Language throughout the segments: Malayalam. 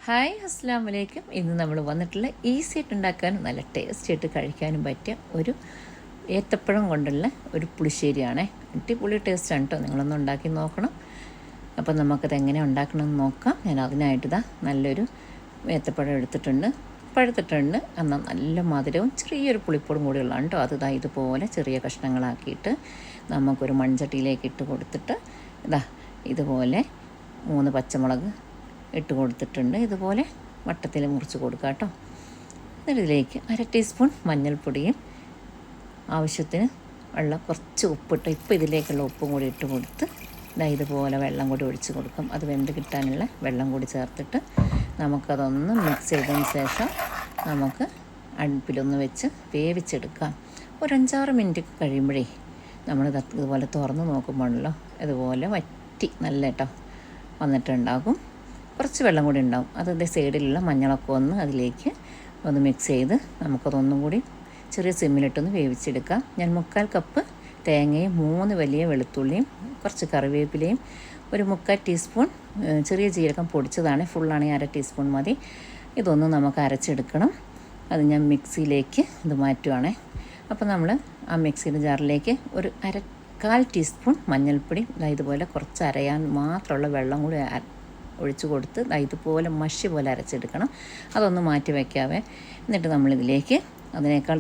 ഹായ് അസ്സാം വലൈക്കും. ഇന്ന് നമ്മൾ വന്നിട്ടുള്ള ഈസി ആയിട്ട് ഉണ്ടാക്കാനും നല്ല ടേസ്റ്റി ആയിട്ട് കഴിക്കാനും പറ്റിയ ഒരു ഏത്തപ്പഴം കൊണ്ടുള്ള ഒരു പുളിശ്ശേരിയാണ്. അടിപൊളി ടേസ്റ്റാണ് കേട്ടോ. നിങ്ങളൊന്ന് ഉണ്ടാക്കി നോക്കണം. അപ്പോൾ നമുക്കത് എങ്ങനെ ഉണ്ടാക്കണമെന്ന് നോക്കാം. ഞാൻ അതിനായിട്ട് നല്ലൊരു ഏത്തപ്പഴം എടുത്തിട്ടുണ്ട്, പഴുത്തിട്ടുണ്ട്. എന്നാൽ നല്ല മധുരവും ചെറിയൊരു പുളിപ്പോടും കൂടിയുള്ളതാണ് കേട്ടോ. അത് ഇതുപോലെ ചെറിയ കഷ്ണങ്ങളാക്കിയിട്ട് നമുക്കൊരു മൺചട്ടിയിലേക്ക് ഇട്ട് കൊടുത്തിട്ട് ഇതുപോലെ 3 പച്ചമുളക് ഇട്ട് കൊടുത്തിട്ടുണ്ട്. ഇതുപോലെ വട്ടത്തിൽ മുറിച്ച് കൊടുക്കുക കേട്ടോ. എന്നിട്ട് ഇതിലേക്ക് 1/2 ടീസ്പൂൺ മഞ്ഞൾപ്പൊടിയും ആവശ്യത്തിന് കുറച്ച് ഉപ്പിട്ട് ഇപ്പോൾ ഇതിലേക്കുള്ള ഉപ്പും കൂടി ഇട്ട് കൊടുത്ത് ഇതുപോലെ വെള്ളം കൂടി ഒഴിച്ച് കൊടുക്കും. അത് വെന്ത് കിട്ടാനുള്ള വെള്ളം കൂടി ചേർത്തിട്ട് നമുക്കതൊന്ന് മിക്സ് ചെയ്തതിന് ശേഷം നമുക്ക് അടുപ്പിലൊന്ന് വെച്ച് വേവിച്ചെടുക്കാം. ഒരു 5-6 മിനിറ്റ് കഴിയുമ്പോഴേ നമ്മൾ ഇതുപോലെ തുറന്ന് നോക്കുമ്പോഴല്ലോ ഇതുപോലെ വറ്റി നല്ല കേട്ടോ വന്നിട്ടുണ്ടാകും. കുറച്ച് വെള്ളം കൂടി ഉണ്ടാകും. അതിൻ്റെ സൈഡിലുള്ള മഞ്ഞളൊക്കെ അതിലേക്ക് ഒന്ന് മിക്സ് ചെയ്ത് നമുക്കതൊന്നും കൂടി ചെറിയ സിമ്മിലിട്ടൊന്ന് വേവിച്ചെടുക്കാം. ഞാൻ 1/4 കപ്പ് തേങ്ങയും 3 വലിയ വെളുത്തുള്ളിയും കുറച്ച് കറിവേപ്പിലയും ഒരു 1/4 ടീസ്പൂൺ ചെറിയ ജീരകം പൊടിച്ചതാണ്. ഫുള്ളാണെങ്കിൽ 1/2 ടീസ്പൂൺ മതി. ഇതൊന്ന് നമുക്ക് അരച്ചെടുക്കണം. അത് ഞാൻ മിക്സിയിലേക്ക് ഇത് മാറ്റുവാണേ. അപ്പോൾ നമ്മൾ ആ മിക്സിയുടെ ജാറിലേക്ക് ഒരു 1/4 ടീസ്പൂൺ മഞ്ഞൾപ്പൊടി ഇതുപോലെ കുറച്ച് അരയാൻ മാത്രമുള്ള വെള്ളം കൂടി ഒഴിച്ച് കൊടുത്ത് ഇതുപോലെ മഷി പോലെ അരച്ചെടുക്കണം. അതൊന്ന് മാറ്റി വയ്ക്കാവേ. എന്നിട്ട് നമ്മളിതിലേക്ക്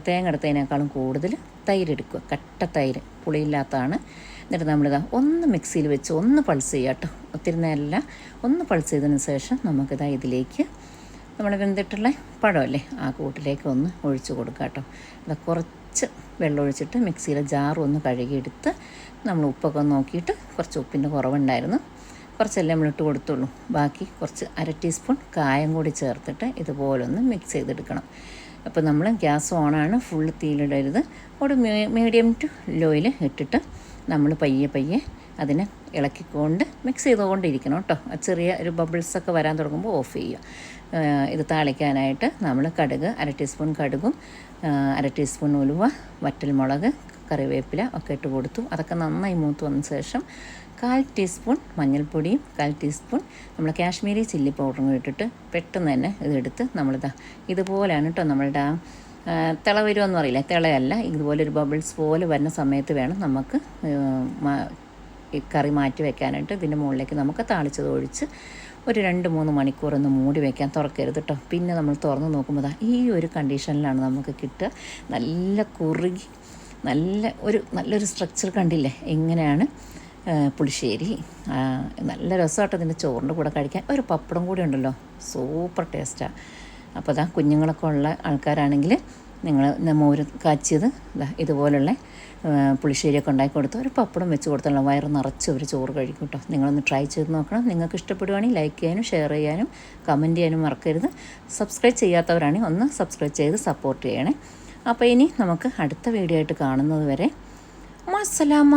തേങ്ങ എടുത്തതിനേക്കാളും കൂടുതൽ തൈര് എടുക്കുക. കട്ട തൈര്, പുളിയില്ലാത്തതാണ്. എന്നിട്ട് ഒന്ന് മിക്സിയിൽ വെച്ച് ഒന്ന് പൾസ് ചെയ്യുക കേട്ടോ. ഒത്തിരി നേരമല്ല, ഒന്ന് പൾസ് ചെയ്തതിന് ശേഷം ഇതിലേക്ക് നമ്മൾ വെന്തിട്ടുള്ള പഴമല്ലേ ആ കൂട്ടിലേക്ക് ഒന്ന് ഒഴിച്ച് കൊടുക്കുക കേട്ടോ. കുറച്ച് വെള്ളം ഒഴിച്ചിട്ട് മിക്സിയിലെ ജാർ ഒന്ന് കഴുകിയെടുത്ത് നമ്മൾ ഉപ്പൊക്കെ നോക്കിയിട്ട് കുറച്ച് ഉപ്പിൻ്റെ കുറവുണ്ടായിരുന്നു, കുറച്ചല്ലേ നമ്മളിട്ട് കൊടുത്തുള്ളൂ. ബാക്കി കുറച്ച് 1/2 ടീസ്പൂൺ കായം കൂടി ചേർത്തിട്ട് ഇതുപോലൊന്ന് മിക്സ് ചെയ്തെടുക്കണം. അപ്പോൾ നമ്മൾ ഗ്യാസ് ഓണാണ്, ഫുള്ള് തീയിലിടരുത്. ഒരു മീഡിയം ടു ലോയിൽ ഇട്ടിട്ട് നമ്മൾ പയ്യെ അതിനെ ഇളക്കിക്കൊണ്ട് മിക്സ് ചെയ്തുകൊണ്ടിരിക്കണം കേട്ടോ. ചെറിയ ഒരു ബബിൾസൊക്കെ വരാൻ തുടങ്ങുമ്പോൾ ഓഫ് ചെയ്യുക. ഇത് താളിക്കാനായിട്ട് നമ്മൾ കടുക് 1/2 ടീസ്പൂൺ കടുകും 1/2 ടീസ്പൂൺ ഉലുവ, വറ്റൽമുളക്, കറിവേപ്പില ഒക്കെ ഇട്ട് കൊടുത്തു. അതൊക്കെ നന്നായി മൂത്ത് വന്ന ശേഷം 1/4 ടീസ്പൂൺ മഞ്ഞൾപ്പൊടിയും 1/4 ടീസ്പൂൺ നമ്മൾ കാശ്മീരി ചില്ലി പൗഡറും ഇട്ടിട്ട് പെട്ടെന്ന് തന്നെ ഇതെടുത്ത് ഇതുപോലെയാണ് കേട്ടോ നമ്മളുടെ തിള വരുമെന്ന് പറയില്ല, തിളയല്ല, ഇതുപോലൊരു ബബിൾസ് പോലെ വരുന്ന സമയത്ത് വേണം നമുക്ക് ഈ കറി മാറ്റി വെക്കാനായിട്ട്. ഇതിൻ്റെ മുകളിലേക്ക് നമുക്ക് താളിച്ചത് ഒഴിച്ച് ഒരു 2-3 മണിക്കൂറൊന്ന് മൂടി വയ്ക്കാൻ, തുറക്കരുത് കേട്ടോ. പിന്നെ നമ്മൾ തുറന്ന് നോക്കുമ്പോൾ ഈ ഒരു കണ്ടീഷനിലാണ് നമുക്ക് കിട്ടുക. നല്ല കുറുകി നല്ലൊരു സ്ട്രക്ചർ കണ്ടില്ലേ. ഇങ്ങനെയാണ് പുളിശ്ശേരി. നല്ല രസമായിട്ട് ഇതിൻ്റെ ചോറിൻ്റെ കൂടെ കഴിക്കാൻ. ഒരു പപ്പടം കൂടി ഉണ്ടല്ലോ, സൂപ്പർ ടേസ്റ്റാണ്. അപ്പോൾ കുഞ്ഞുങ്ങളൊക്കെ ഉള്ള ആൾക്കാരാണെങ്കിൽ നിങ്ങൾ മോര് കാച്ചിയത് ഇതുപോലുള്ള പുളിശ്ശേരിയൊക്കെ ഉണ്ടാക്കി കൊടുത്ത് ഒരു പപ്പടം വെച്ച് കൊടുത്തുള്ള വയറ് നിറച്ച് ഒരു ചോറ് കഴിക്കും കേട്ടോ. നിങ്ങളൊന്ന് ട്രൈ ചെയ്ത് നോക്കണം. നിങ്ങൾക്ക് ഇഷ്ടപ്പെടുവാണെങ്കിൽ ലൈക്ക് ചെയ്യാനും ഷെയർ ചെയ്യാനും കമൻറ്റ് ചെയ്യാനും മറക്കരുത്. സബ്സ്ക്രൈബ് ചെയ്യാത്തവരാണെങ്കിൽ ഒന്ന് സബ്സ്ക്രൈബ് ചെയ്ത് സപ്പോർട്ട് ചെയ്യണേ. അപ്പോൾ ഇനി നമുക്ക് അടുത്ത വീഡിയോ ആയിട്ട് കാണുന്നത് വരെ മസ്സലാമ.